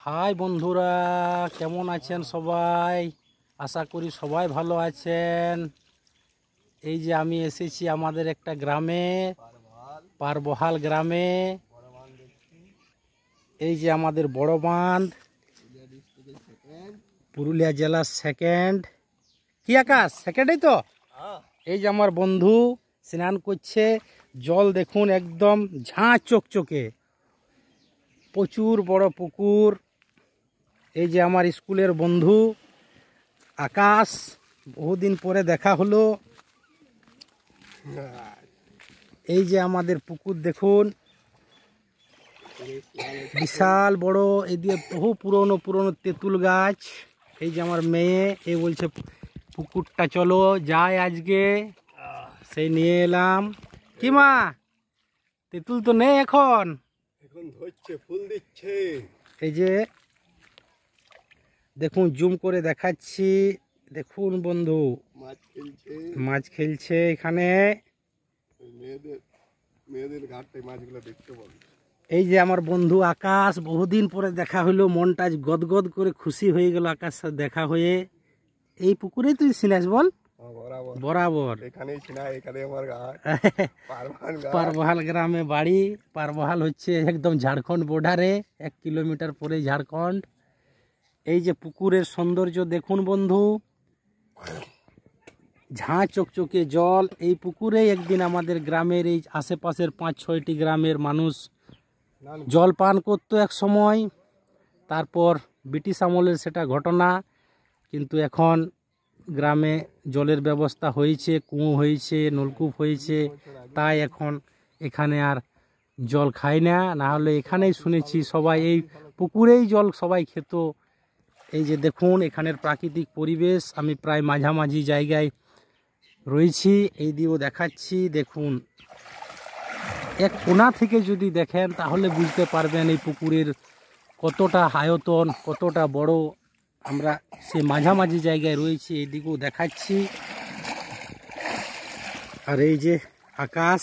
High বন্ধুরা, কেমন আছেন সবাই? আশা করি সবাই ভালো আছেন। এই যে আমি এসেছি আমাদের একটা গ্রামে, পারবহাল গ্রামে। এই যে আমাদের বড় বাঁধ, পুরুলিয়া জেলার সেকেন্ড। কি আকাশ সেকেন্ডই তো? এই যে আমার বন্ধু স্নান করছে। জল দেখুন একদম ঝাঁ চকচকে, প্রচুর বড় পুকুর। এই যে আমার স্কুলের বন্ধু আকাশ, বহুদিন পরে দেখা হলো। এই যে আমাদের পুকুর দেখুন, বিশাল বড়। এই দিয়ে বহু পুরনো পুরনো তেঁতুল গাছ। এই যে আমার মেয়ে, এ বলছে পুকুরটা চলো যাই আজকে, সেই নিয়ে এলাম। কি মা, তেঁতুল তো নেই এখন, এখন ধরছে, ফুল দিচ্ছে। এই যে দেখুন, জুম করে দেখাচ্ছি। দেখুন বন্ধু, মাছ খেলছে, মাছ খেলছে এখানে। মেয়েদের ঘাটটায় মাছগুলো দেখতে পাবো। এই যে আমার বন্ধু আকাশ, বহুদিন পরে দেখা হলো, মনটা আজ গদগদ করে খুশি হয়ে গেল আকাশ সাথে দেখা হয়ে। এই পুকুরেই তুই ছিলাস বল? বরাবর বরাবর এখানেই ছিনা, এখানে আমার ঘাট পারবান ঘাট। পারবহাল গ্রামে বাড়ি। পারবহাল হচ্ছে একদম ঝাড়খণ্ড বর্ডারে, 1 কিলোমিটার পরে ঝাড়খণ্ড। এই যে পুকুরের সৌন্দর্য দেখুন বন্ধু, ঝাঁ চকচকে জল। এই পুকুরে একদিন আমাদের গ্রামের এই আশেপাশের 5-6টি গ্রামের মানুষ জল পান করতো এক সময়। তারপর ব্রিটিশ আমলের সেটা ঘটনা, কিন্তু এখন গ্রামে জলের ব্যবস্থা হয়েছে, কুয়ো হয়েছে, নলকূপ হয়েছে, তাই এখন এখানে আর জল খায় না। না হলে এখানেই শুনেছি সবাই এই পুকুরেই জল সবাই খেত। এই যে দেখুন এখানের প্রাকৃতিক পরিবেশ, আমি প্রায় মাঝামাঝি জায়গায় রয়েছি, এই দিয়েও দেখাচ্ছি। দেখুন, এক কোণা থেকে যদি দেখেন তাহলে বুঝতে পারবেন এই পুকুরের কতটা আয়তন, কতটা বড়। আমরা সে মাঝামাঝি জায়গায় রয়েছি, এইদিকেও দেখাচ্ছি। আর এই যে আকাশ,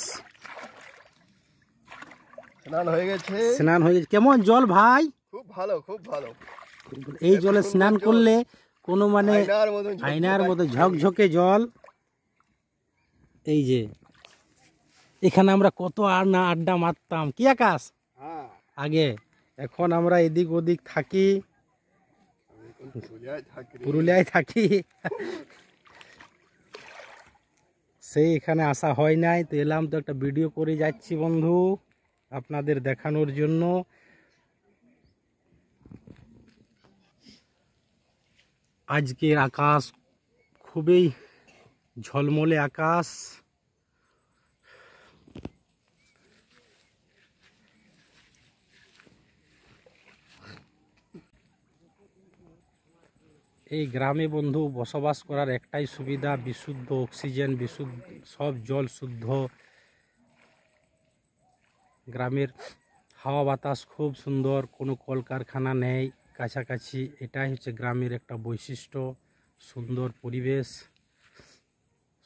স্নান হয়ে গেছে, স্নান হয়ে গেছে। কেমন জল ভাই? খুব ভালো, খুব ভালো। এই জলে স্নান করলে কোনো মানে আয়নার মতো ঝকঝকে জল। এই যে এখানে আমরা কত আর না আড্ডা মারতাম, কি আকাশ হ্যাঁ, আগে। এখন আমরা এদিক ওদিক থাকি, পুরুলিয়ায় থাকি। সেই এখানে আসা হয় নাই, তো এলাম, তো একটা ভিডিও করে যাচ্ছি বন্ধু আপনাদের দেখানোর জন্য। আজকের আকাশ খুবই ঝলমলে আকাশ। এই গ্রামে বন্ধু বসবাস করার একটাই সুবিধা, বিশুদ্ধ অক্সিজেন, বিশুদ্ধ সব জল শুদ্ধ। গ্রামের হাওয়া বাতাস খুব সুন্দর, কোনো কলকারখানা নেই কাছাকাছি। এটাই হচ্ছে গ্রামের একটা বৈশিষ্ট্য, সুন্দর পরিবেশ,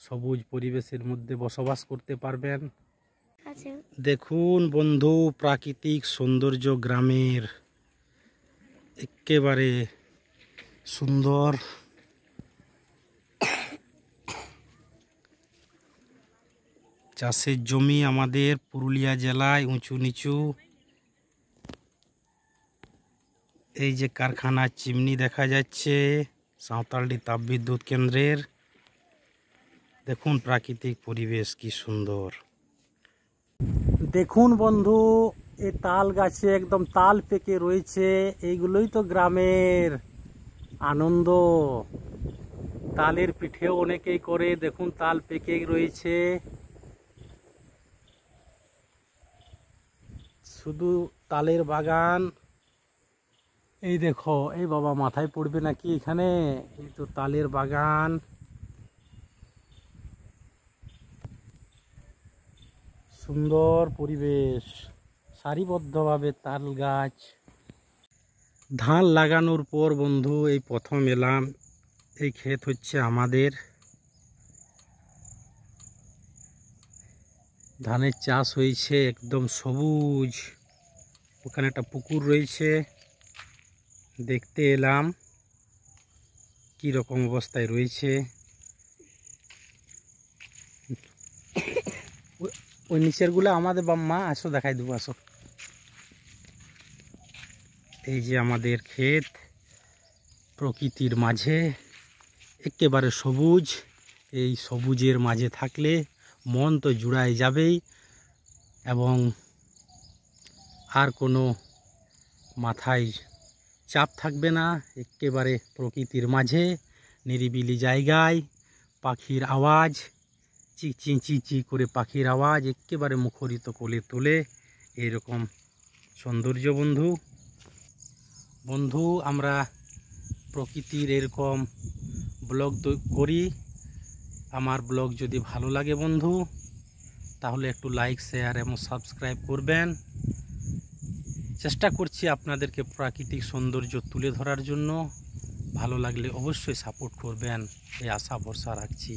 সবুজ পরিবেশের মধ্যে বসবাস করতে পারবেন। দেখুন বন্ধু, প্রাকৃতিক সৌন্দর্য গ্রামের একেবারে সুন্দর। চাষের জমি আমাদের পুরুলিয়া জেলায় উঁচু নিচু। এই যে কারখানার চিমনি দেখা যাচ্ছে, সাঁওতালডি তাপবিদ্যুৎ কেন্দ্রের। দেখুন প্রাকৃতিক পরিবেশ কি সুন্দর। দেখুন বন্ধু, এই তাল গাছে একদম তাল পেকে রয়েছে। এইগুলোই তো গ্রামের আনন্দ। তালের পিঠেও অনেকেই করে। দেখুন তাল পেকে রয়েছে, শুধু তালের বাগান। এই দেখো, এই বাবা মাথায় পড়বে নাকি এখানে, এই তো তালের বাগান। সুন্দর পরিবেশ, সারিবদ্ধভাবে তাল গাছ। ধান লাগানোর পর বন্ধু এই প্রথম এলাম। এই ক্ষেত হচ্ছে আমাদের, ধানের চাষ হয়েছে একদম সবুজ। ওখানে একটা পুকুর রয়েছে, দেখতে এলাম কি রকম অবস্থায় রয়েছে। ওই নিচেরগুলো আমাদের মা, আসো দেখাই দেবো, আসো। এই যে আমাদের ক্ষেত, প্রকৃতির মাঝে একেবারে সবুজ। এই সবুজের মাঝে থাকলে মন তো জুড়ায় যাবেই, এবং আর কোনো মাথায় চাপ থাকবে না। একেবারে প্রকৃতির মাঝে নিরিবিলি জায়গায় পাখির আওয়াজ, চিচি চিচি করে পাখির আওয়াজ একেবারে মুখরিত করে তোলে এরকম সৌন্দর্য। বন্ধু আমরা প্রকৃতির এরকম ব্লগ করি। আমার ব্লগ যদি ভালো লাগে বন্ধু, তাহলে একটু লাইক, শেয়ার এবং সাবস্ক্রাইব করবেন। চেষ্টা করছি আপনাদেরকে প্রাকৃতিক সৌন্দর্য তুলে ধরার জন্য। ভালো লাগলে অবশ্যই সাপোর্ট করবেন, এই আশা ভরসা রাখছি।